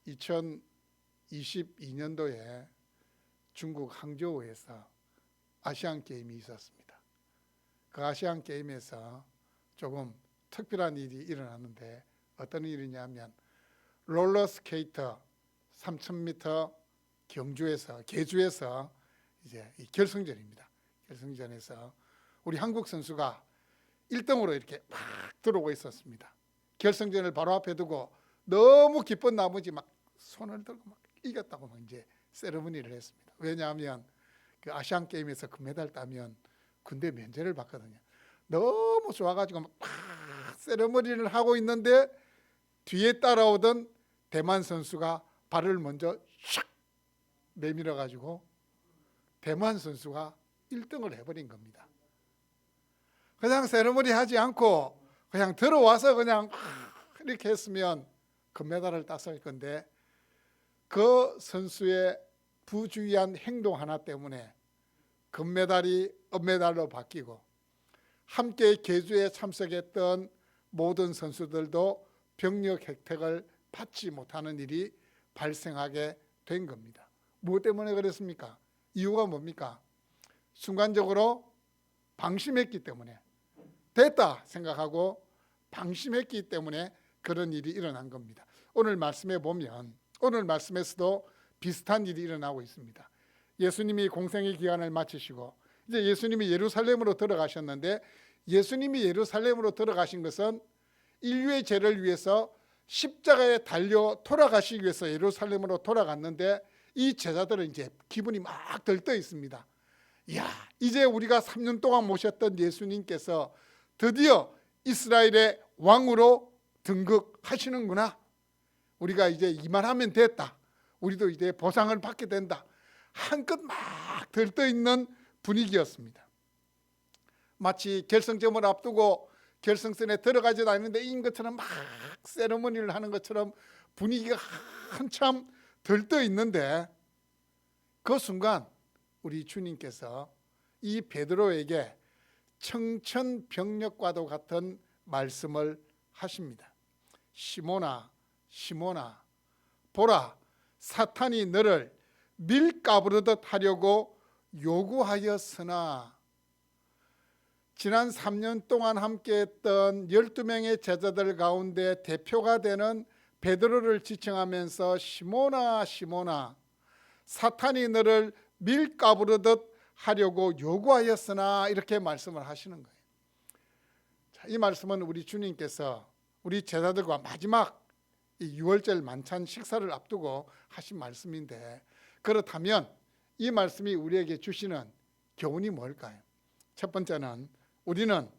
2022년도에 중국 항저우에서 아시안 게임이 있었습니다. 그 아시안 게임에서 조금 특별한 일이 일어났는데 어떤 일이냐면 롤러스케이터 3,000m 계주에서 이제 이 결승전입니다. 결승전에서 우리 한국 선수가 1등으로 이렇게 막 들어오고 있었습니다. 결승전을 바로 앞에 두고 너무 기쁜 나머지 막 손을 들고 막 이겼다고 막 이제 세레머니를 했습니다. 왜냐하면 그 아시안 게임에서 금메달 따면 군대 면제를 받거든요. 너무 좋아가지고 막 세레머니를 하고 있는데 뒤에 따라오던 대만 선수가 발을 먼저 샥 내밀어 가지고 대만 선수가 1등을 해버린 겁니다. 그냥 세레머니 하지 않고 그냥 들어와서 그냥 이렇게 했으면 금메달을 땄을 건데 그 선수의 부주의한 행동 하나 때문에 금메달이 은메달로 바뀌고 함께 계주에 참석했던 모든 선수들도 병력 혜택을 받지 못하는 일이 발생하게 된 겁니다. 무엇 때문에 그랬습니까? 이유가 뭡니까? 순간적으로 방심했기 때문에, 됐다 생각하고 방심했기 때문에 그런 일이 일어난 겁니다. 오늘 말씀에 보면 오늘 말씀에서도 비슷한 일이 일어나고 있습니다. 예수님이 공생의 기간을 마치시고 이제 예수님이 예루살렘으로 들어가셨는데, 예수님이 예루살렘으로 들어가신 것은 인류의 죄를 위해서 십자가에 달려 돌아가시기 위해서 예루살렘으로 돌아갔는데, 이 제자들은 이제 기분이 막 들떠 있습니다. 이야, 이제 우리가 3년 동안 모셨던 예수님께서 드디어 이스라엘의 왕으로 등극하시는구나. 우리가 이제 이만하면 됐다. 우리도 이제 보상을 받게 된다. 한껏 막 들떠 있는 분위기였습니다. 마치 결승점을 앞두고 결승선에 들어가지도 않는데 인 것처럼 막 세레머니를 하는 것처럼 분위기가 한참 들떠 있는데, 그 순간 우리 주님께서 이 베드로에게 청천벽력과도 같은 말씀을 하십니다. 시몬아, 시몬아, 보라, 사탄이 너를 밀가부르듯 하려고 요구하였으나. 지난 3년 동안 함께했던 12명의 제자들 가운데 대표가 되는 베드로를 지칭하면서 시몬아, 시몬아, 사탄이 너를 밀가부르듯 하려고 요구하였으나, 이렇게 말씀을 하시는 거예요. 자, 이 말씀은 우리 주님께서 우리 제자들과 마지막 이 6월절 만찬 식사를 앞두고 하신 말씀인데, 그렇다면 이 말씀이 우리에게 주시는 교훈이 뭘까요? 첫 번째는 우리는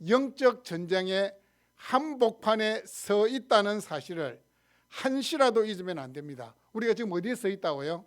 영적 전쟁의 한복판에 서 있다는 사실을 한시라도 잊으면 안 됩니다. 우리가 지금 어디에 서 있다고요?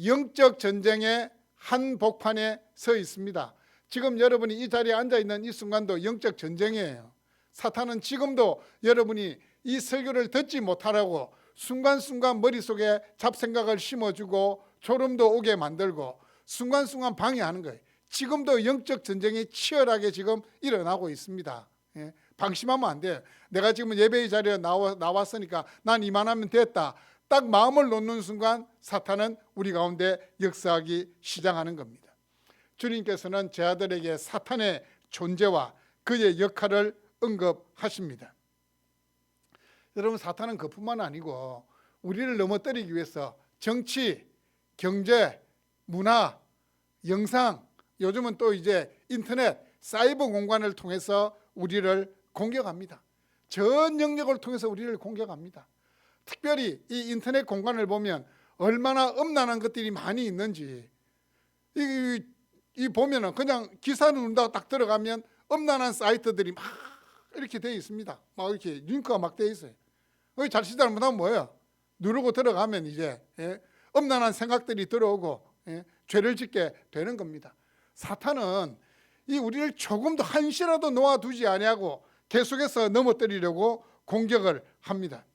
영적 전쟁의 한복판에 서 있습니다. 지금 여러분이 이 자리에 앉아 있는 이 순간도 영적 전쟁이에요. 사탄은 지금도 여러분이 이 설교를 듣지 못하라고 순간순간 머릿속에 잡생각을 심어주고 졸음도 오게 만들고 순간순간 방해하는 거예요. 지금도 영적 전쟁이 치열하게 지금 일어나고 있습니다. 예, 방심하면 안 돼요. 내가 지금 예배의 자리에 나왔으니까 난 이만하면 됐다. 딱 마음을 놓는 순간 사탄은 우리 가운데 역사하기 시작하는 겁니다. 주님께서는 제 아들에게 사탄의 존재와 그의 역할을 언급하십니다. 여러분, 사탄은 그뿐만 아니고 우리를 넘어뜨리기 위해서 정치, 경제, 문화, 영상, 요즘은 또 이제 인터넷, 사이버 공간을 통해서 우리를 공격합니다. 전 영역을 통해서 우리를 공격합니다. 특별히 이 인터넷 공간을 보면 얼마나 음란한 것들이 많이 있는지, 이 보면은 그냥 기사를 누른다고 딱 들어가면 음란한 사이트들이 막 이렇게 되어 있습니다. 막 이렇게 링크가 막 되어 있어요. 자칫 잘못하면 뭐예요? 누르고 들어가면 이제 음란한 생각들이 들어오고 죄를 짓게 되는 겁니다. 사탄은 이 우리를 조금 더 한시라도 놓아두지 아니하고 계속해서 넘어뜨리려고 공격을 합니다.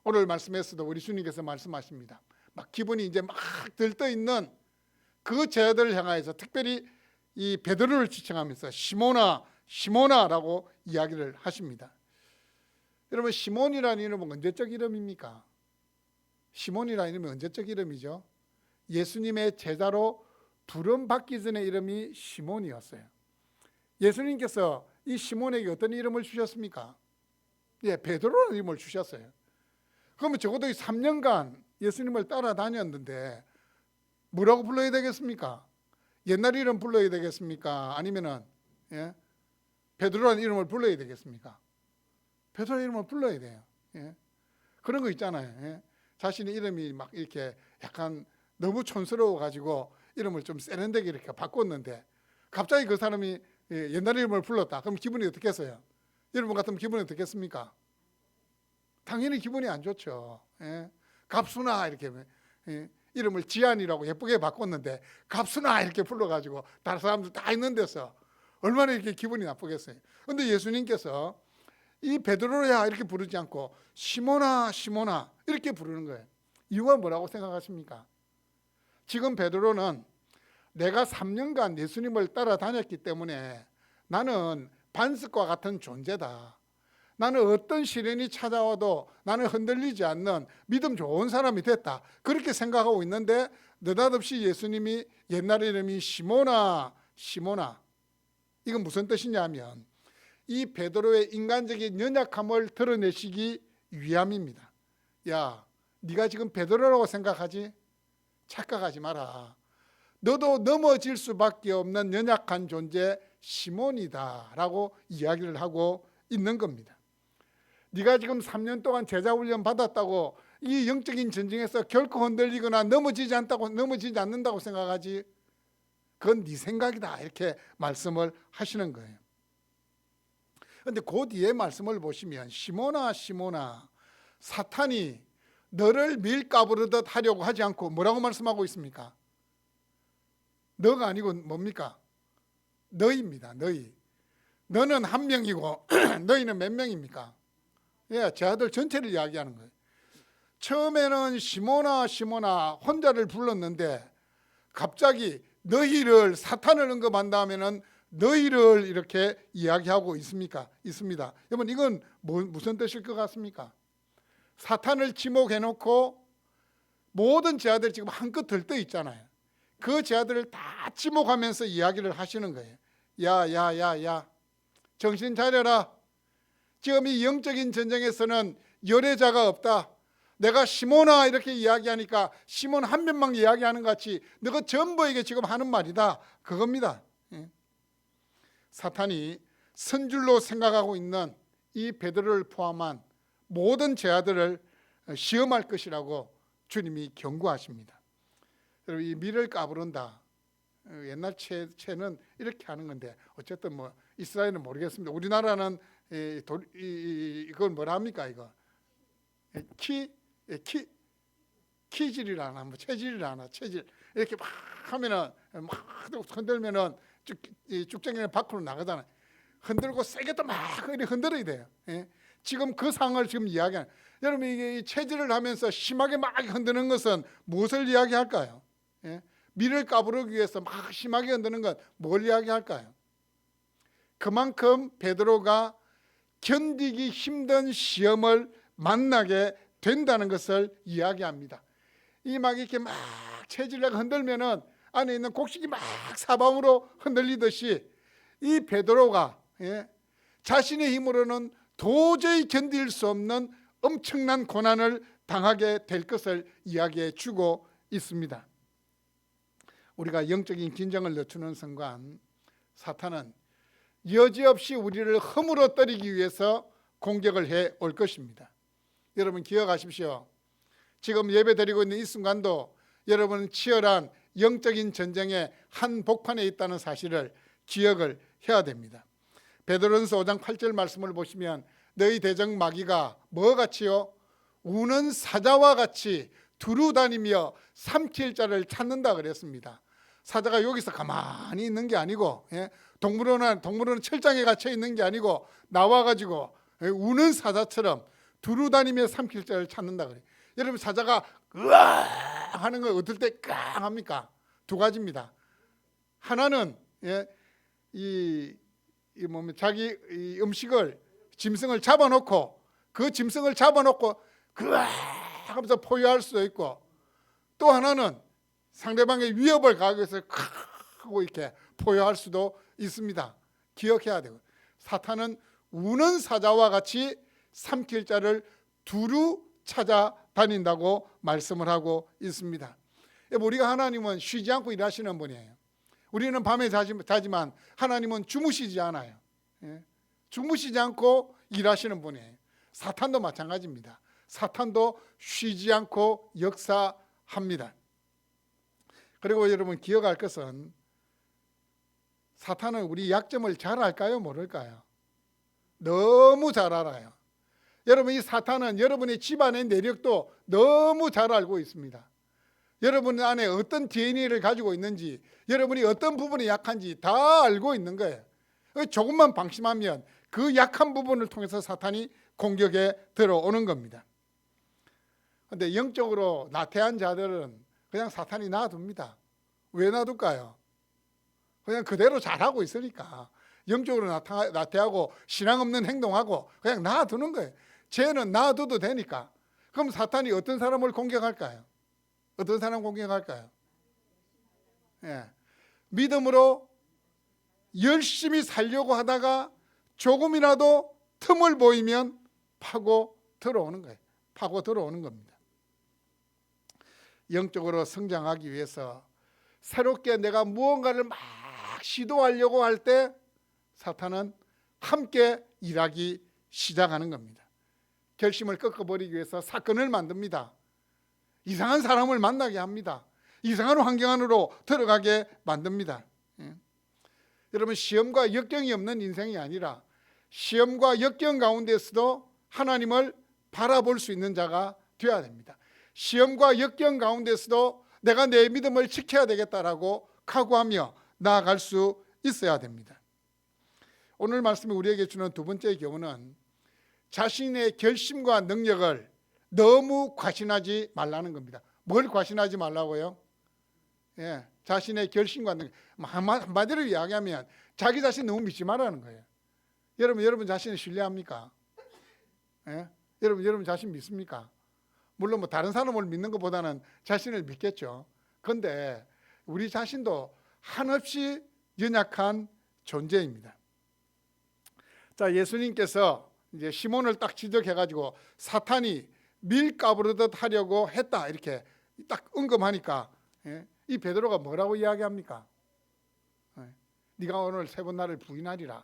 오늘 말씀에서도 우리 주님께서 말씀하십니다. 막 기분이 이제 막 들떠 있는 그 제자들을 향하여서 특별히 이 베드로를 지칭하면서 시몬아, 시몬아라고 이야기를 하십니다. 여러분 시몬이라는 이름은 언제적 이름입니까? 시몬이라는 이름은 언제적 이름이죠? 예수님의 제자로 부름받기 전의 이름이 시몬이었어요. 예수님께서 이 시몬에게 어떤 이름을 주셨습니까? 예, 베드로라는 이름을 주셨어요. 그러면 적어도 3년간 예수님을 따라다녔는데 뭐라고 불러야 되겠습니까? 옛날 이름 불러야 되겠습니까? 아니면은 베드로라는 이름을 불러야 되겠습니까? 베드로라는 이름을 불러야 돼요. 그런 거 있잖아요. 자신의 이름이 막 이렇게 약간 너무 촌스러워 가지고 이름을 좀 세련되게 이렇게 바꿨는데 갑자기 그 사람이 옛날 이름을 불렀다. 그럼 기분이 어떻겠어요? 여러분 같으면 기분이 어떻겠습니까? 당연히 기분이 안 좋죠. 갑순아 이렇게 이름을 지안이라고 예쁘게 바꿨는데 갑순아 이렇게 불러가지고 다른 사람들 다 있는 데서 얼마나 이렇게 기분이 나쁘겠어요. 그런데 예수님께서 이 베드로야 이렇게 부르지 않고 시몬아 시몬아 이렇게 부르는 거예요. 이유가 뭐라고 생각하십니까? 지금 베드로는 내가 3년간 예수님을 따라다녔기 때문에 나는 반석과 같은 존재다. 나는 어떤 시련이 찾아와도 나는 흔들리지 않는 믿음 좋은 사람이 됐다. 그렇게 생각하고 있는데 느닷없이 예수님이 옛날 이름이 시몬아 시몬아, 이건 무슨 뜻이냐 하면 이 베드로의 인간적인 연약함을 드러내시기 위함입니다. 야, 네가 지금 베드로라고 생각하지? 착각하지 마라. 너도 넘어질 수밖에 없는 연약한 존재 시몬이다 라고 이야기를 하고 있는 겁니다. 네가 지금 3년 동안 제자 훈련 받았다고 이 영적인 전쟁에서 결코 흔들리거나 넘어지지 않는다고 생각하지? 그건 네 생각이다 이렇게 말씀을 하시는 거예요. 그런데 그 뒤에 말씀을 보시면 시몬아 시몬아 사탄이 너를 밀가부르듯 하려고 하지 않고 뭐라고 말씀하고 있습니까? 너가 아니고 뭡니까? 너희입니다. 너희. 너는 한 명이고 너희는 몇 명입니까? 예, 제 아들 전체를 이야기하는 거예요. 처음에는 시몬아 시몬아 혼자를 불렀는데 갑자기 너희를 사탄을 언급한 다음에는 너희를 이렇게 이야기하고 있습니까? 있습니다. 여러분 이건 무슨 뜻일 것 같습니까? 사탄을 지목해놓고 모든 제자들 지금 한껏 들떠 있잖아요. 그 제자들을 다 지목하면서 이야기를 하시는 거예요. 야 정신 차려라. 지금 이 영적인 전쟁에서는 열애자가 없다. 내가 시몬아 이렇게 이야기하니까 시몬 한 명만 이야기하는 것 같이 너가 전부에게 지금 하는 말이다. 그겁니다. 사탄이 선줄로 생각하고 있는 이 베드로를 포함한 모든 제자들을 시험할 것이라고 주님이 경고하십니다. 여러분 이 밀을 까부른다. 옛날 채는 이렇게 하는 건데 어쨌든 뭐 이스라엘은 모르겠습니다. 우리나라는 이걸 뭐라 합니까 이거? 키질이라나 뭐 체질이라나 체질 이렇게 막 하면은 막 흔들면은 쭉정이는 밖으로 나가잖아요. 흔들고 세게 또 막 흔들어야 돼요. 지금 그 상황을 지금 이야기하는. 여러분 이게 체질을 하면서 심하게 막 흔드는 것은 무엇을 이야기할까요? 밀을 까부르기 위해서 막 심하게 흔드는 건 뭘 이야기할까요? 그만큼 베드로가 견디기 힘든 시험을 만나게 된다는 것을 이야기합니다. 이 막 이렇게 막 체질을 흔들면은 안에 있는 곡식이 막 사방으로 흔들리듯이 이 베드로가 자신의 힘으로는 도저히 견딜 수 없는 엄청난 고난을 당하게 될 것을 이야기해 주고 있습니다. 우리가 영적인 긴장을 늦추는 순간 사탄은 여지없이 우리를 허물어뜨리기 위해서 공격을 해 올 것입니다. 여러분 기억하십시오. 지금 예배 드리고 있는 이 순간도 여러분은 치열한 영적인 전쟁의 한복판에 있다는 사실을 기억을 해야 됩니다. 베드로전서 5장 8절 말씀을 보시면 너희 대적 마귀가 뭐 같이요? 우는 사자와 같이 두루다니며 삼킬 자를 찾는다 그랬습니다. 사자가 여기서 가만히 있는 게 아니고 동물원은 철장에 갇혀 있는 게 아니고 나와가지고 우는 사자처럼 두루다니며 삼킬 자를 찾는다 그래요. 여러분 사자가 으아 하는 걸 어떨 때 깡 합니까? 두 가지입니다. 하나는 자기 이 음식을 짐승을 잡아놓고 그 짐승을 잡아놓고 그아 하면서 포효할 수도 있고, 또 하나는 상대방의 위협을 가하기 위해서 하고 이렇게 포효할 수도 있습니다. 기억해야 되고, 사탄은 우는 사자와 같이 삼킬 자를 두루 찾아다닌다고 말씀을 하고 있습니다. 우리가 하나님은 쉬지 않고 일하시는 분이에요. 우리는 밤에 자지만 하나님은 주무시지 않아요. 주무시지 않고 일하시는 분이에요. 사탄도 마찬가지입니다. 사탄도 쉬지 않고 역사합니다. 그리고 여러분 기억할 것은, 사탄은 우리 약점을 잘 알까요? 모를까요? 너무 잘 알아요. 여러분, 이 사탄은 여러분의 집안의 내력도 너무 잘 알고 있습니다. 여러분 안에 어떤 DNA를 가지고 있는지, 여러분이 어떤 부분이 약한지 다 알고 있는 거예요. 조금만 방심하면 그 약한 부분을 통해서 사탄이 공격에 들어오는 겁니다. 그런데 영적으로 나태한 자들은 그냥 사탄이 놔둡니다. 왜 놔둘까요? 그냥 그대로 잘하고 있으니까. 영적으로 나태하고 신앙 없는 행동하고 그냥 놔두는 거예요. 쟤는 놔둬도 되니까. 그럼 사탄이 어떤 사람을 공격할까요? 어떤 사람 공격할까요? 믿음으로 열심히 살려고 하다가 조금이라도 틈을 보이면 파고 들어오는 거예요. 파고 들어오는 겁니다. 영적으로 성장하기 위해서 새롭게 내가 무언가를 막 시도하려고 할 때 사탄은 함께 일하기 시작하는 겁니다. 결심을 꺾어버리기 위해서 사건을 만듭니다. 이상한 사람을 만나게 합니다. 이상한 환경 안으로 들어가게 만듭니다. 여러분, 시험과 역경이 없는 인생이 아니라 시험과 역경 가운데서도 하나님을 바라볼 수 있는 자가 되어야 됩니다. 시험과 역경 가운데서도 내가 내 믿음을 지켜야 되겠다라고 각오하며 나아갈 수 있어야 됩니다. 오늘 말씀이 우리에게 주는 두 번째 교훈은 자신의 결심과 능력을 너무 과신하지 말라는 겁니다. 뭘 과신하지 말라고요? 자신의 결심과 능력, 한마디로 이야기하면 자기 자신 너무 믿지 말라는 거예요. 여러분 자신을 신뢰합니까? 여러분 자신 믿습니까? 물론 다른 사람을 믿는 것보다는 자신을 믿겠죠. 그런데 우리 자신도 한없이 연약한 존재입니다. 자, 예수님께서 이제 시몬을 딱 지적해가지고 사탄이 밀 까부르듯 하려고 했다 이렇게 딱 언급하니까 이 베드로가 뭐라고 이야기합니까? 네가 오늘 세 번 나를 부인하리라.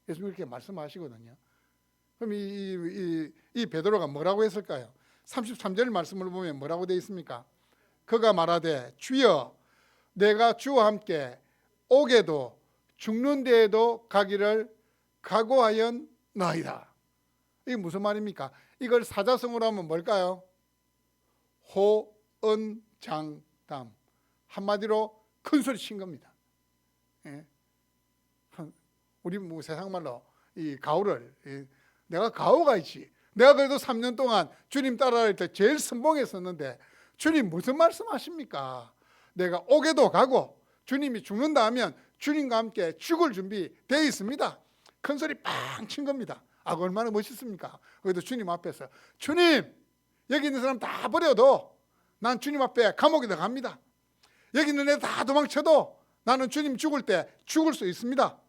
예수님 이렇게 말씀하시거든요. 그럼 이 베드로가 뭐라고 했을까요? 33절 말씀을 보면 뭐라고 되어 있습니까? 그가 말하되 주여 내가 주와 함께 오게도 죽는 데에도 가기를 각오하였나이다. 이게 무슨 말입니까? 이걸 사자성어로 하면 뭘까요? 호언장담. 한마디로 큰 소리 친 겁니다. 우리 세상 말로 이 가오를 내가 가오가 있지. 내가 그래도 3년 동안 주님 따라할 때 제일 선봉했었는데 주님 무슨 말씀하십니까? 내가 오게도 가고 주님이 죽는다 하면 주님과 함께 죽을 준비 되어 있습니다. 큰 소리 빵 친 겁니다. 얼마나 멋있습니까? 그래도 주님 앞에서 주님 여기 있는 사람 다 버려도 난 주님 앞에 감옥에 들어갑니다. 여기 있는 애 다 도망쳐도 나는 주님 죽을 때 죽을 수 있습니다.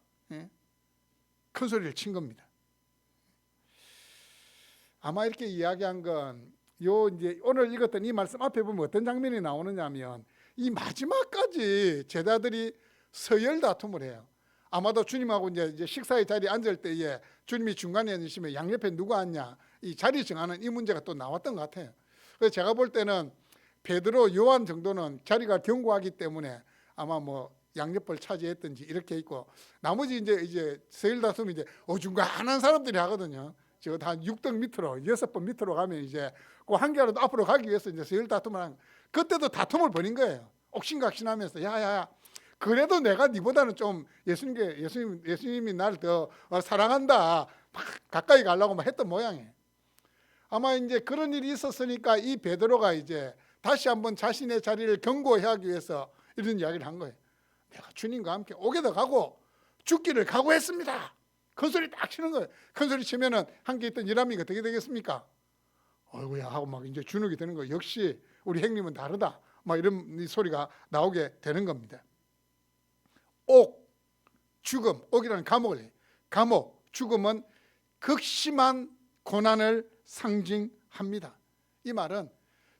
큰 소리를 친 겁니다. 아마 이렇게 이야기한 건 이제 오늘 읽었던 이 말씀 앞에 보면 어떤 장면이 나오느냐면 이 마지막까지 제자들이 서열 다툼을 해요. 아마도 주님하고 이제 식사의 자리에 앉을 때에 주님이 중간에 앉으시면 양옆에 누가 앉냐 이 자리 정하는 이 문제가 또 나왔던 것 같아요. 그래서 제가 볼 때는 베드로, 요한 정도는 자리가 견고하기 때문에 아마 양옆을 차지했든지 이렇게 있고 나머지 이제 서열 다툼이 이제 어중간한 사람들이 하거든요. 저 한 6등 밑으로 6번 밑으로 가면 이제 그 한 개라도 앞으로 가기 위해서 이제 서열 다툼을 하는 그때도 다툼을 벌인 거예요. 옥신각신하면서 야야야 그래도 내가 네보다는 좀 예수님이 나를 더 사랑한다 막 가까이 가려고 막 했던 모양이에요. 아마 이제 그런 일이 있었으니까 이 베드로가 이제 다시 한번 자신의 자리를 견고히 하기 위해서 이런 이야기를 한 거예요. 내가 주님과 함께 오게도 가고 죽기를 각오했습니다. 큰 소리 딱 치는 거예요. 큰 소리 치면은 함께 있던 이람이가 어떻게 되겠습니까? 어이구야 하고 막 이제 주눅이 드는 거예요. 역시 우리 형님은 다르다. 막 이런 소리가 나오게 되는 겁니다. 옥, 죽음, 옥이라는 감옥을, 감옥, 죽음은 극심한 고난을 상징합니다. 이 말은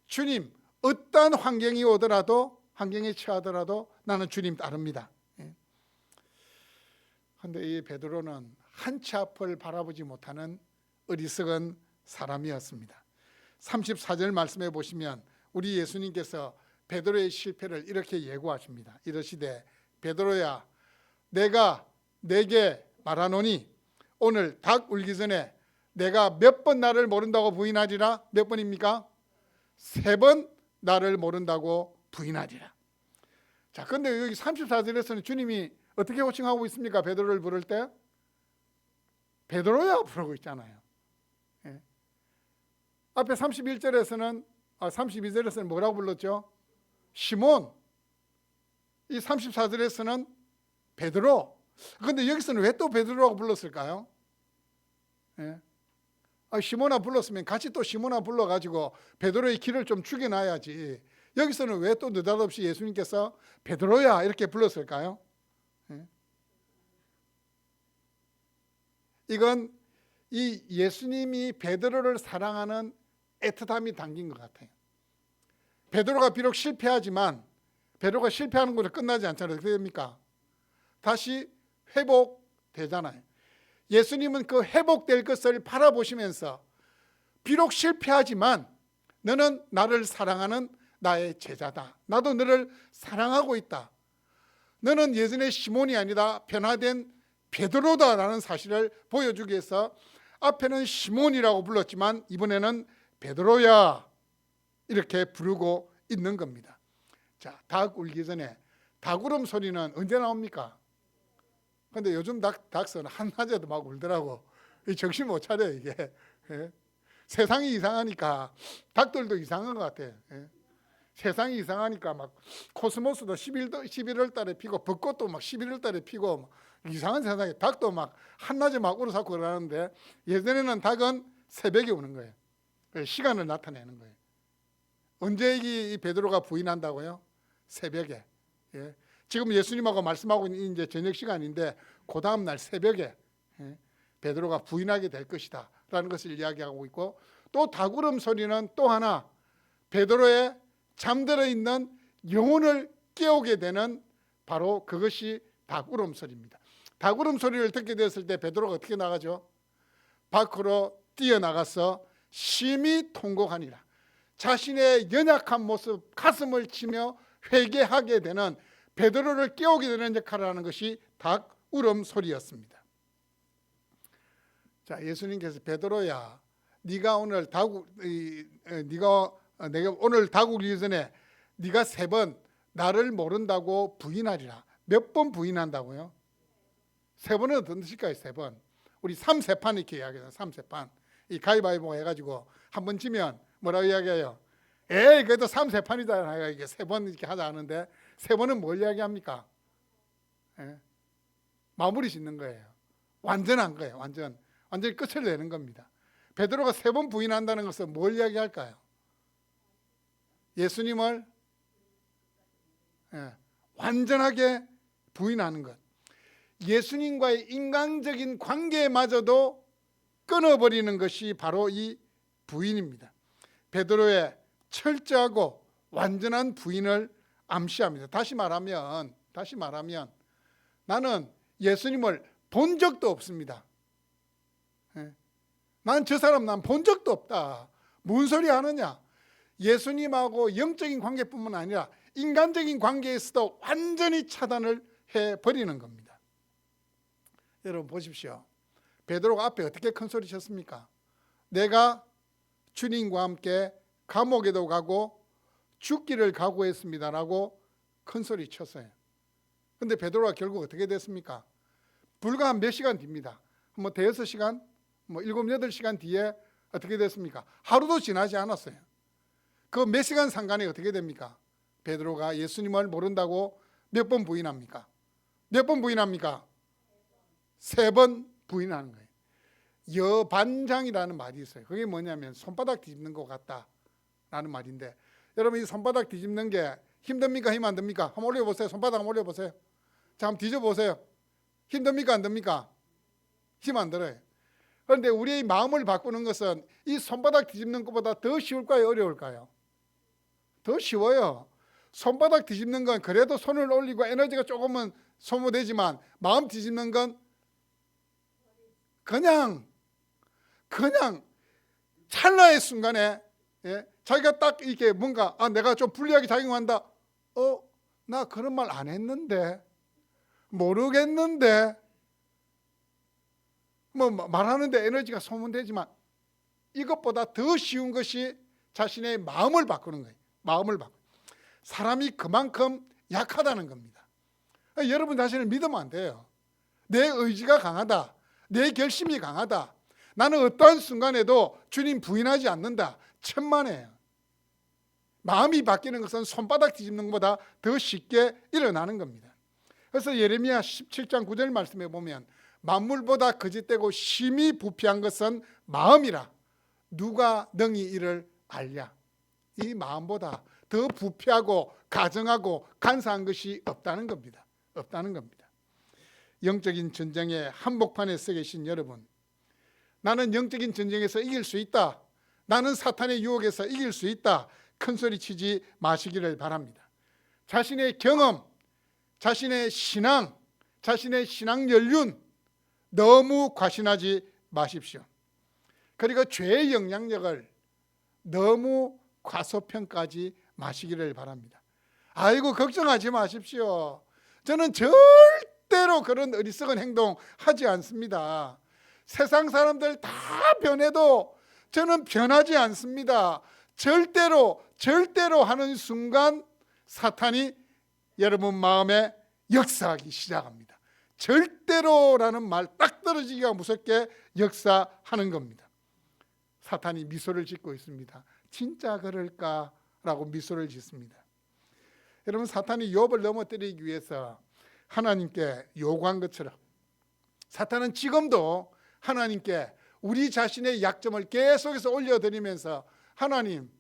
주님 어떤 환경이 오더라도, 환경에 처하더라도 나는 주님 따릅니다. 그런데 이 베드로는 한치 앞을 바라보지 못하는 어리석은 사람이었습니다. 34절 말씀해 보시면 우리 예수님께서 베드로의 실패를 이렇게 예고하십니다. 이러시되 베드로야 내가 네게 말하노니 오늘 닭 울기 전에 내가 몇 번 나를 모른다고 부인하리라. 몇 번입니까? 3번 나를 모른다고 부인하리라. 자, 근데 여기 34절에서는 주님이 어떻게 호칭하고 있습니까? 베드로를 부를 때 베드로야 부르고 있잖아요. 예. 앞에 31절에서는 32절에서는 뭐라고 불렀죠? 시몬. 이 34절에서는 베드로. 그런데 여기서는 왜 또 베드로라고 불렀을까요? 예. 시몬아 불렀으면 같이 또 시몬아 불러가지고 베드로의 길을 좀 죽여놔야지. 여기서는 왜 또 느닷없이 예수님께서 베드로야 이렇게 불렀을까요? 예. 이건 이 예수님이 베드로를 사랑하는 애틋함이 담긴 것 같아요. 베드로가 비록 실패하지만 베드로가 실패하는 것으로 끝나지 않잖아요. 어떻게 됩니까? 다시 회복되잖아요. 예수님은 그 회복될 것을 바라보시면서 비록 실패하지만 너는 나를 사랑하는 나의 제자다. 나도 너를 사랑하고 있다. 너는 예전의 시몬이 아니다. 변화된 베드로다라는 사실을 보여주기 위해서 앞에는 시몬이라고 불렀지만 이번에는 베드로야 이렇게 부르고 있는 겁니다. 자, 닭 울기 전에 닭 울음 소리는 언제 나옵니까? 근데 요즘 닭은 한낮에도 막 울더라고. 정신 못 차려 이게. 예? 세상이 이상하니까 닭들도 이상한 것 같아. 예? 세상이 이상하니까 막 코스모스도 11월 달에 피고 벚꽃도 막 11월 달에 피고 이상한 세상에 닭도 막 한낮에 막 울어서고 그러는데 예전에는 닭은 새벽에 우는 거예요. 시간을 나타내는 거예요. 언제 이 베드로가 부인한다고요? 새벽에. 예. 지금 예수님하고 말씀하고 있는 이제 저녁 시간인데 그 다음 날 새벽에 베드로가 부인하게 될 것이다 라는 것을 이야기하고 있고, 또 닭울음 소리는 또 하나 베드로의 잠들어 있는 영혼을 깨우게 되는 바로 그것이 닭울음 소리입니다. 닭울음 소리를 듣게 됐을 때 베드로가 어떻게 나가죠? 밖으로 뛰어나가서 심히 통곡하니라. 자신의 연약한 모습, 가슴을 치며 회개하게 되는, 베드로를 깨우게 되는 역할을 하는 것이 닭 울음 소리였습니다. 자, 예수님께서 베드로야, 네가 오늘 내가 오늘 닭 울기 전에 네가 3번 나를 모른다고 부인하리라. 몇 번 부인한다고요? 3번은 어떤 뜻일까요? 3번. 우리 3세판 이렇게 이야기해요. 3세판. 이 가위바위보 해가지고 한 번 지면 뭐라고 이야기해요? 에이, 그래도 3세판이잖아요. 이게 3번 이렇게 하자 하는데 3번은 뭘 이야기합니까? 예? 마무리 짓는 거예요. 완전한 거예요. 완전히 끝을 내는 겁니다. 베드로가 3번 부인한다는 것은 뭘 이야기할까요? 예수님을 완전하게 부인하는 것. 예수님과의 인간적인 관계마저도 끊어버리는 것이 바로 이 부인입니다. 베드로의 철저하고 완전한 부인을 암시합니다. 다시 말하면 나는 예수님을 본 적도 없습니다. 난 저 사람 난 본 적도 없다. 뭔 소리 하느냐? 예수님하고 영적인 관계뿐만 아니라 인간적인 관계에서도 완전히 차단을 해버리는 겁니다. 여러분 보십시오. 베드로가 앞에 어떻게 큰 소리 쳤습니까? 내가 주님과 함께 감옥에도 가고 죽기를 각오했습니다라고 큰 소리 쳤어요. 그런데 베드로가 결국 어떻게 됐습니까? 불과 한 몇 시간 뒤입니다. 뭐 대여섯 시간, 뭐 7, 8시간 뒤에 어떻게 됐습니까? 하루도 지나지 않았어요. 그 몇 시간 상관에 어떻게 됩니까? 베드로가 예수님을 모른다고 몇 번 부인합니까? 몇 번 부인합니까? 3번 부인하는 거예요. 여반장이라는 말이 있어요. 그게 뭐냐면 손바닥 뒤집는 것 같다라는 말인데, 여러분 이 손바닥 뒤집는 게 힘듭니까? 힘 안 듭니까? 한번 올려보세요. 손바닥 한번 올려보세요. 자, 한번 뒤져보세요. 힘듭니까? 안 듭니까? 힘 안 들어요. 그런데 우리의 마음을 바꾸는 것은 이 손바닥 뒤집는 것보다 더 쉬울까요? 어려울까요? 더 쉬워요. 손바닥 뒤집는 건 그래도 손을 올리고 에너지가 조금은 소모되지만, 마음 뒤집는 건 그냥 찰나의 순간에, 자기가 딱 이렇게 뭔가 내가 좀 불리하게 작용한다. 나 그런 말 안 했는데, 모르겠는데, 뭐 말하는데 에너지가 소모되지만, 이것보다 더 쉬운 것이 자신의 마음을 바꾸는 거예요. 마음을 바꾸는. 사람이 그만큼 약하다는 겁니다. 여러분 자신을 믿으면 안 돼요. 내 의지가 강하다, 내 결심이 강하다, 나는 어떠한 순간에도 주님 부인하지 않는다, 천만에요. 마음이 바뀌는 것은 손바닥 뒤집는 것보다 더 쉽게 일어나는 겁니다. 그래서 예레미야 17장 9절 말씀에 보면, 만물보다 거짓되고 심히 부패한 것은 마음이라 누가 능히 이를 알랴. 이 마음보다 더 부패하고 가정하고 간사한 것이 없다는 겁니다. 없다는 겁니다. 영적인 전쟁의 한복판에 서 계신 여러분, 나는 영적인 전쟁에서 이길 수 있다, 나는 사탄의 유혹에서 이길 수 있다, 큰 소리 치지 마시기를 바랍니다. 자신의 경험, 자신의 신앙, 자신의 신앙 연륜 너무 과신하지 마십시오. 그리고 죄의 영향력을 너무 과소평가하지 마시기를 바랍니다. 아이고 걱정하지 마십시오. 저는 절대로 그런 어리석은 행동 하지 않습니다. 세상 사람들 다 변해도 저는 변하지 않습니다. 절대로 하는 순간 사탄이 여러분 마음에 역사하기 시작합니다. 절대로라는 말 딱 떨어지기가 무섭게 역사하는 겁니다. 사탄이 미소를 짓고 있습니다. 진짜 그럴까라고 미소를 짓습니다. 여러분, 사탄이 욥을 넘어뜨리기 위해서 하나님께 요구한 것처럼 사탄은 지금도 하나님께 우리 자신의 약점을 계속해서 올려드리면서, 하나님,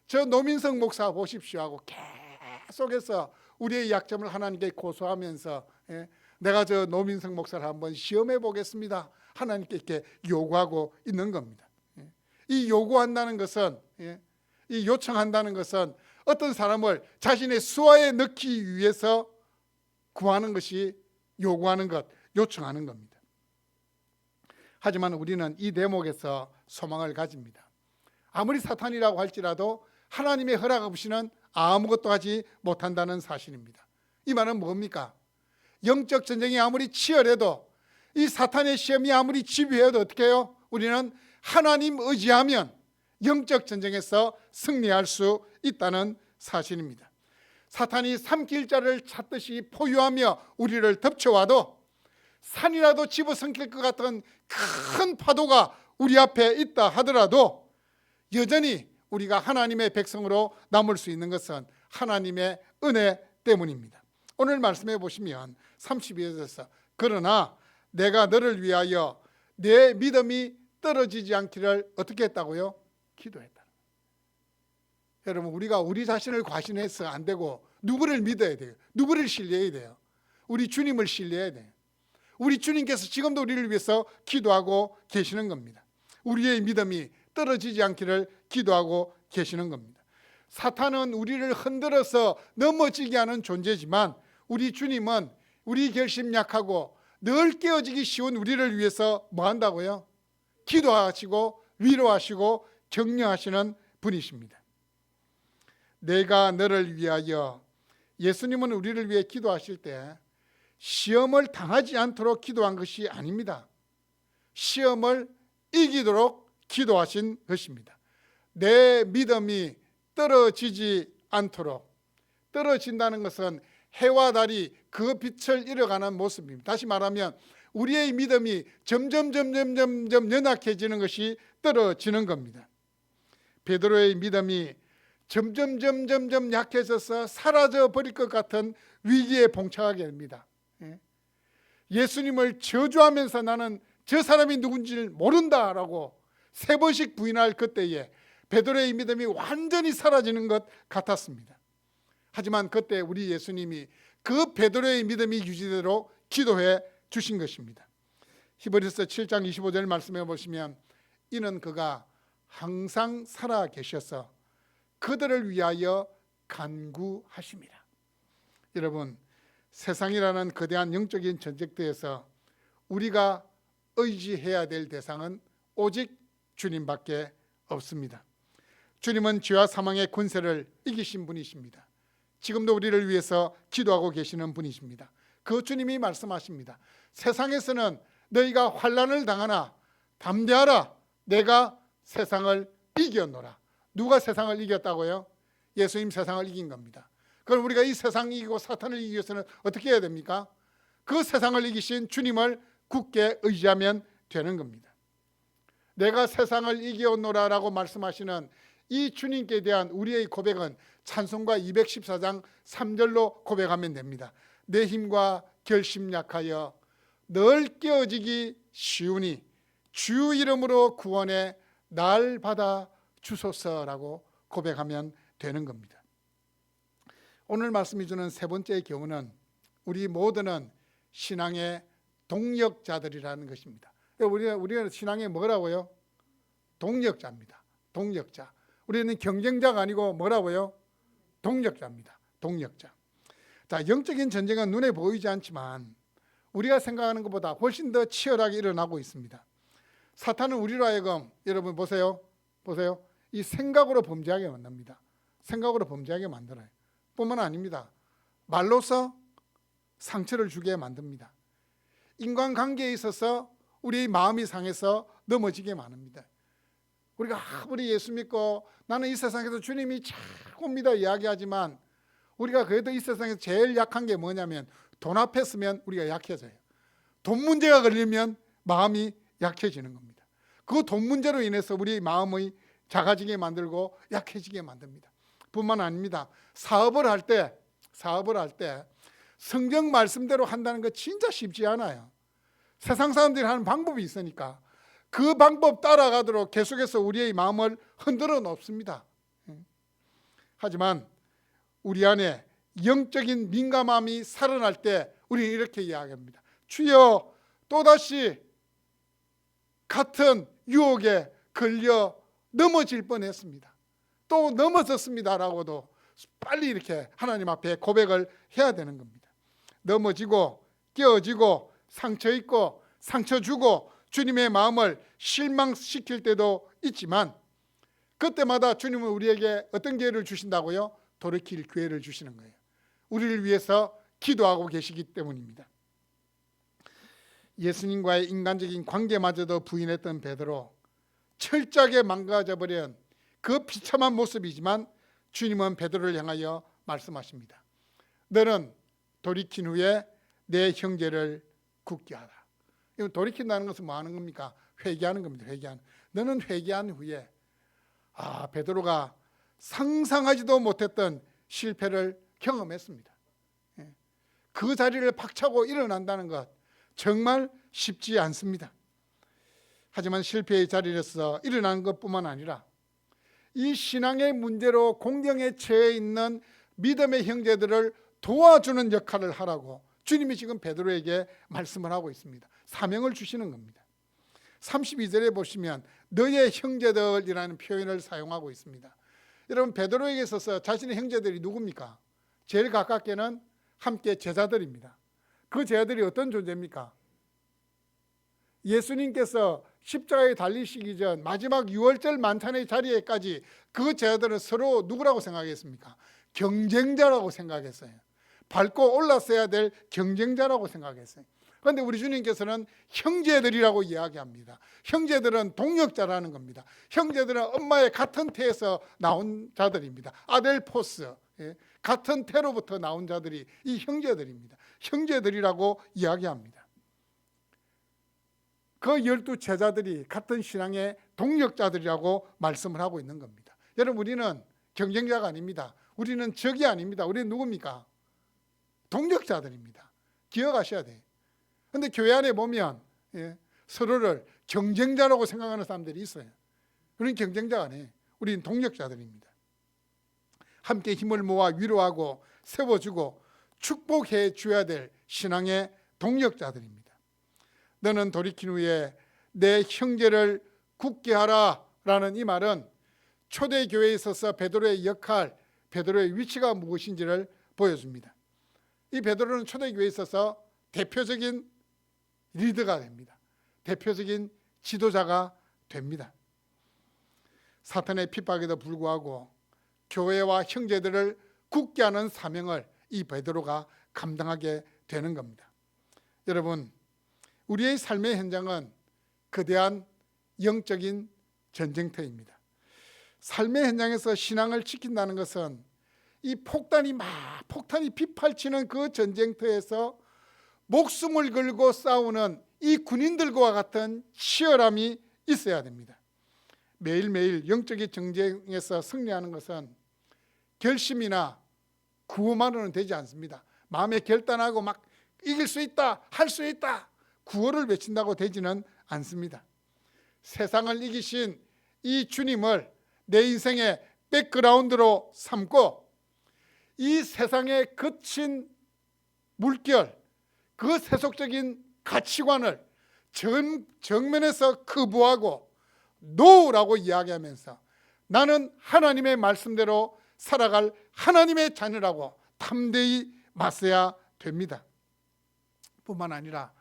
저 노민석 목사 보십시오 하고 계속해서 우리의 약점을 하나님께 고소하면서, 내가 저 노민석 목사를 한번 시험해 보겠습니다, 하나님께 이렇게 요구하고 있는 겁니다. 이 요구한다는 것은, 이 요청한다는 것은 어떤 사람을 자신의 수하에 넣기 위해서 구하는 것이 요구하는 것, 요청하는 겁니다. 하지만 우리는 이 대목에서 소망을 가집니다. 아무리 사탄이라고 할지라도 하나님의 허락 없이는 아무것도 하지 못한다는 사실입니다. 이 말은 뭡니까? 영적 전쟁이 아무리 치열해도, 이 사탄의 시험이 아무리 집요해도 어떻게 해요? 우리는 하나님 의지하면 영적 전쟁에서 승리할 수 있다는 사실입니다. 사탄이 삼킬 자를 찾듯이 포효하며 우리를 덮쳐와도, 산이라도 집어삼킬 것 같은 큰 파도가 우리 앞에 있다 하더라도 여전히 우리가 하나님의 백성으로 남을 수 있는 것은 하나님의 은혜 때문입니다. 오늘 말씀해 보시면 32절에서 그러나 내가 너를 위하여 내 믿음이 떨어지지 않기를 어떻게 했다고요? 기도했다. 여러분, 우리가 우리 자신을 과신해서 안 되고 누구를 믿어야 돼요? 누구를 신뢰해야 돼요? 우리 주님을 신뢰해야 돼요. 우리 주님께서 지금도 우리를 위해서 기도하고 계시는 겁니다. 우리의 믿음이 떨어지지 않기를 기도하고 계시는 겁니다. 사탄은 우리를 흔들어서 넘어지게 하는 존재지만, 우리 주님은 우리 결심 약하고 늘 깨어지기 쉬운 우리를 위해서 뭐 한다고요? 기도하시고 위로하시고 격려하시는 분이십니다. 내가 너를 위하여, 예수님은 우리를 위해 기도하실 때 시험을 당하지 않도록 기도한 것이 아닙니다. 시험을 이기도록 기도하신 것입니다. 내 믿음이 떨어지지 않도록, 떨어진다는 것은 해와 달이 그 빛을 잃어가는 모습입니다. 다시 말하면 우리의 믿음이 점점 연약해지는 것이 떨어지는 겁니다. 베드로의 믿음이 점점 약해져서 사라져 버릴 것 같은 위기에 봉착하게 됩니다. 예수님을 저주하면서 나는 저 사람이 누군지를 모른다라고 3번씩 부인할 그때에 베드로의 믿음이 완전히 사라지는 것 같았습니다. 하지만 그때 우리 예수님이 그 베드로의 믿음이 유지되도록 기도해 주신 것입니다. 히브리서 7장 25절 말씀해 보시면 이는 그가 항상 살아 계셔서 그들을 위하여 간구하심이라. 여러분, 세상이라는 거대한 영적인 전쟁터에서 우리가 의지해야 될 대상은 오직 주님밖에 없습니다. 주님은 죄와 사망의 권세를 이기신 분이십니다. 지금도 우리를 위해서 기도하고 계시는 분이십니다. 그 주님이 말씀하십니다. 세상에서는 너희가 환난을 당하나 담대하라, 내가 세상을 이겼노라. 누가 세상을 이겼다고요? 예수님 세상을 이긴 겁니다. 그럼 우리가 이 세상을 이기고 사탄을 이기기 위해서는 어떻게 해야 됩니까? 그 세상을 이기신 주님을 굳게 의지하면 되는 겁니다. 내가 세상을 이겼노라라고 말씀하시는 이 주님께 대한 우리의 고백은 찬송가 214장 3절로 고백하면 됩니다. 내 힘과 결심 약하여 늘 깨어지기 쉬우니 주 이름으로 구원해 날 받아 주소서라고 고백하면 되는 겁니다. 오늘 말씀이 주는 3번째 교훈은 우리 모두는 신앙의 동력자들이라는 것입니다. 우리는 신앙의 뭐라고요? 동력자입니다. 동력자. 우리는 경쟁자가 아니고 뭐라고요? 동력자입니다. 동력자. 자, 영적인 전쟁은 눈에 보이지 않지만 우리가 생각하는 것보다 훨씬 더 치열하게 일어나고 있습니다. 사탄은 우리로 하여금, 여러분 보세요. 이 생각으로 범죄하게 만듭니다. 생각으로 범죄하게 만들어요. 뿐만 아닙니다. 말로서 상처를 주게 만듭니다. 인간관계에 있어서 우리 마음이 상해서 넘어지게 만듭니다. 우리가 아무리 예수 믿고 나는 이 세상에서 주님이 최고입니다 이야기하지만 우리가 그래도 이 세상에서 제일 약한 게 뭐냐면 돈 앞에 서면 우리가 약해져요. 돈 문제가 걸리면 마음이 약해지는 겁니다. 그 돈 문제로 인해서 우리 마음이 작아지게 만들고 약해지게 만듭니다. 뿐만 아닙니다. 사업을 할 때 성경 말씀대로 한다는 거 진짜 쉽지 않아요. 세상 사람들이 하는 방법이 있으니까 그 방법 따라가도록 계속해서 우리의 마음을 흔들어 놓습니다. 하지만 우리 안에 영적인 민감함이 살아날 때 우리는 이렇게 이야기합니다. 주여, 또다시 같은 유혹에 걸려 넘어질 뻔했습니다. 또 넘어졌습니다라고도 빨리 이렇게 하나님 앞에 고백을 해야 되는 겁니다. 넘어지고 깨어지고 상처 입고 상처 주고 주님의 마음을 실망시킬 때도 있지만 그때마다 주님은 우리에게 어떤 기회를 주신다고요? 돌이킬 기회를 주시는 거예요. 우리를 위해서 기도하고 계시기 때문입니다. 예수님과의 인간적인 관계마저도 부인했던 베드로, 철저하게 망가져버린 그 비참한 모습이지만 주님은 베드로를 향하여 말씀하십니다. 너는 돌이킨 후에 내 형제를 굳게 하라. 돌이킨다는 것은 뭐 하는 겁니까? 회개하는 겁니다. 너는 회개한 후에 베드로가 상상하지도 못했던 실패를 경험했습니다. 그 자리를 박차고 일어난다는 것 정말 쉽지 않습니다. 하지만 실패의 자리에서 일어나는 것뿐만 아니라 이 신앙의 문제로 공경에 처해 있는 믿음의 형제들을 도와주는 역할을 하라고 주님이 지금 베드로에게 말씀을 하고 있습니다. 사명을 주시는 겁니다. 32절에 보시면 너의 형제들이라는 표현을 사용하고 있습니다. 여러분, 베드로에게 있어서 자신의 형제들이 누굽니까? 제일 가깝게는 함께 제자들입니다. 그 제자들이 어떤 존재입니까? 예수님께서 십자가에 달리시기 전 마지막 유월절 만찬의 자리에까지 그 제자들은 서로 누구라고 생각했습니까? 경쟁자라고 생각했어요. 밟고 올랐어야 될 경쟁자라고 생각했어요. 그런데 우리 주님께서는 형제들이라고 이야기합니다. 형제들은 동력자라는 겁니다. 형제들은 엄마의 같은 태에서 나온 자들입니다. 아델포스, 같은 태로부터 나온 자들이 이 형제들입니다. 형제들이라고 이야기합니다. 그 12 제자들이 같은 신앙의 동력자들이라고 말씀을 하고 있는 겁니다. 여러분, 우리는 경쟁자가 아닙니다. 우리는 적이 아닙니다. 우리는 누굽니까? 동력자들입니다. 기억하셔야 돼요. 그런데 교회 안에 보면 서로를 경쟁자라고 생각하는 사람들이 있어요. 우리는 경쟁자가 아니에요. 우리는 동력자들입니다. 함께 힘을 모아 위로하고 세워주고 축복해 줘야 될 신앙의 동력자들입니다. 너는 돌이킨 후에 내 형제를 굳게 하라 라는 이 말은 초대교회에 있어서 베드로의 역할, 베드로의 위치가 무엇인지를 보여줍니다. 이 베드로는 초대교회에 있어서 대표적인 리더가 됩니다. 대표적인 지도자가 됩니다. 사탄의 핍박에도 불구하고 교회와 형제들을 굳게 하는 사명을 이 베드로가 감당하게 되는 겁니다. 여러분, 우리의 삶의 현장은 거대한 영적인 전쟁터입니다. 삶의 현장에서 신앙을 지킨다는 것은 이 폭탄이 빗발치는 그 전쟁터에서 목숨을 걸고 싸우는 이 군인들과 같은 치열함이 있어야 됩니다. 매일매일 영적인 전쟁에서 승리하는 것은 결심이나 구호만으로는 되지 않습니다. 마음에 결단하고 막 이길 수 있다, 할 수 있다, 구호를 외친다고 되지는 않습니다. 세상을 이기신 이 주님을 내 인생의 백그라운드로 삼고 이 세상에 거친 물결, 그 세속적인 가치관을 정면에서 거부하고 노라고 이야기하면서 나는 하나님의 말씀대로 살아갈 하나님의 자녀라고 담대히 맞서야 됩니다. 뿐만 아니라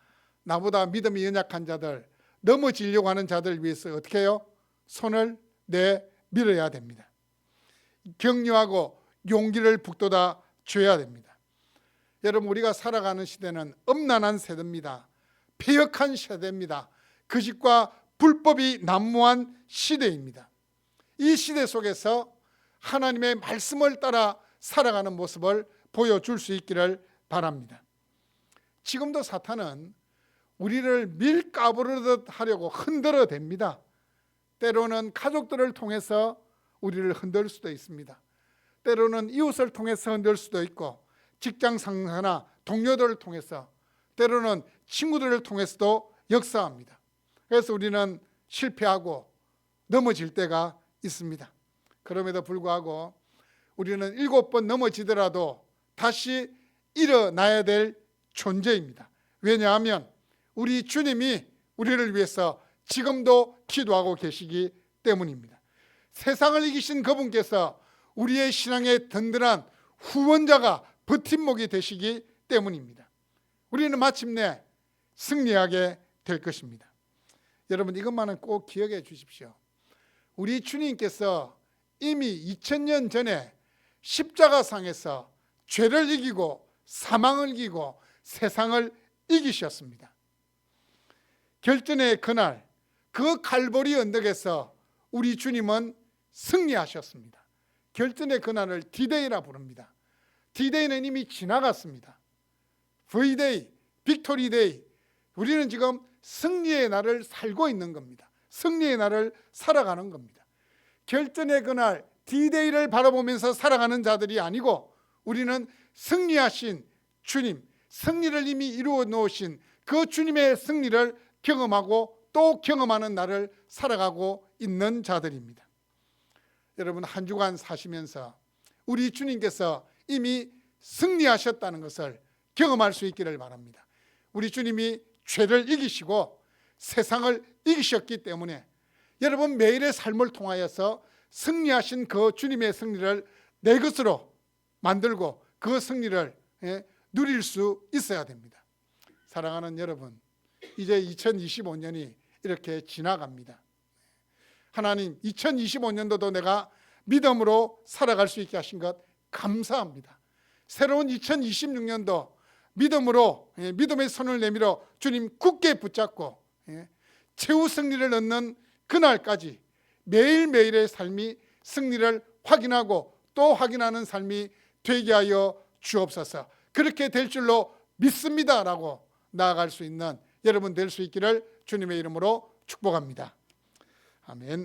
나보다 믿음이 연약한 자들, 넘어지려고 하는 자들을 위해서 어떻게 해요? 손을 내밀어야 됩니다. 격려하고 용기를 북돋아 줘야 됩니다. 여러분, 우리가 살아가는 시대는 엄난한 세대입니다. 폐역한 세대입니다. 거짓과 불법이 난무한 시대입니다. 이 시대 속에서 하나님의 말씀을 따라 살아가는 모습을 보여줄 수 있기를 바랍니다. 지금도 사탄은 우리를 밀가부르듯 하려고 흔들어댑니다. 때로는 가족들을 통해서 우리를 흔들 수도 있습니다. 때로는 이웃을 통해서 흔들 수도 있고 직장 상사나 동료들을 통해서, 때로는 친구들을 통해서도 역사합니다. 그래서 우리는 실패하고 넘어질 때가 있습니다. 그럼에도 불구하고 우리는 7번 넘어지더라도 다시 일어나야 될 존재입니다. 왜냐하면 우리 주님이 우리를 위해서 지금도 기도하고 계시기 때문입니다. 세상을 이기신 그분께서 우리의 신앙의 든든한 후원자가 버팀목이 되시기 때문입니다. 우리는 마침내 승리하게 될 것입니다. 여러분, 이것만은 꼭 기억해 주십시오. 우리 주님께서 이미 2000년 전에 십자가상에서 죄를 이기고 사망을 이기고 세상을 이기셨습니다. 결전의 그날 그 갈보리 언덕에서 우리 주님은 승리하셨습니다. 결전의 그날을 디데이라 부릅니다. 디데이는 이미 지나갔습니다. V-Day, 빅토리데이, 우리는 지금 승리의 날을 살고 있는 겁니다. 승리의 날을 살아가는 겁니다. 결전의 그날 D-Day를 바라보면서 살아가는 자들이 아니고 우리는 승리하신 주님, 승리를 이미 이루어 놓으신 그 주님의 승리를 경험하고 또 경험하는 날을 살아가고 있는 자들입니다. 여러분, 한 주간 사시면서 우리 주님께서 이미 승리하셨다는 것을 경험할 수 있기를 바랍니다. 우리 주님이 죄를 이기시고 세상을 이기셨기 때문에 여러분, 매일의 삶을 통하여서 승리하신 그 주님의 승리를 내 것으로 만들고 그 승리를 누릴 수 있어야 됩니다. 사랑하는 여러분, 이제 2025년이 이렇게 지나갑니다. 하나님, 2025년도도 내가 믿음으로 살아갈 수 있게 하신 것 감사합니다. 새로운 2026년도 믿음으로, 믿음의 손을 내밀어 주님 굳게 붙잡고 최후 승리를 얻는 그날까지 매일매일의 삶이 승리를 확인하고 또 확인하는 삶이 되게 하여 주옵소서. 그렇게 될 줄로 믿습니다라고 나아갈 수 있는 여러분 될 수 있기를 주님의 이름으로 축복합니다. 아멘.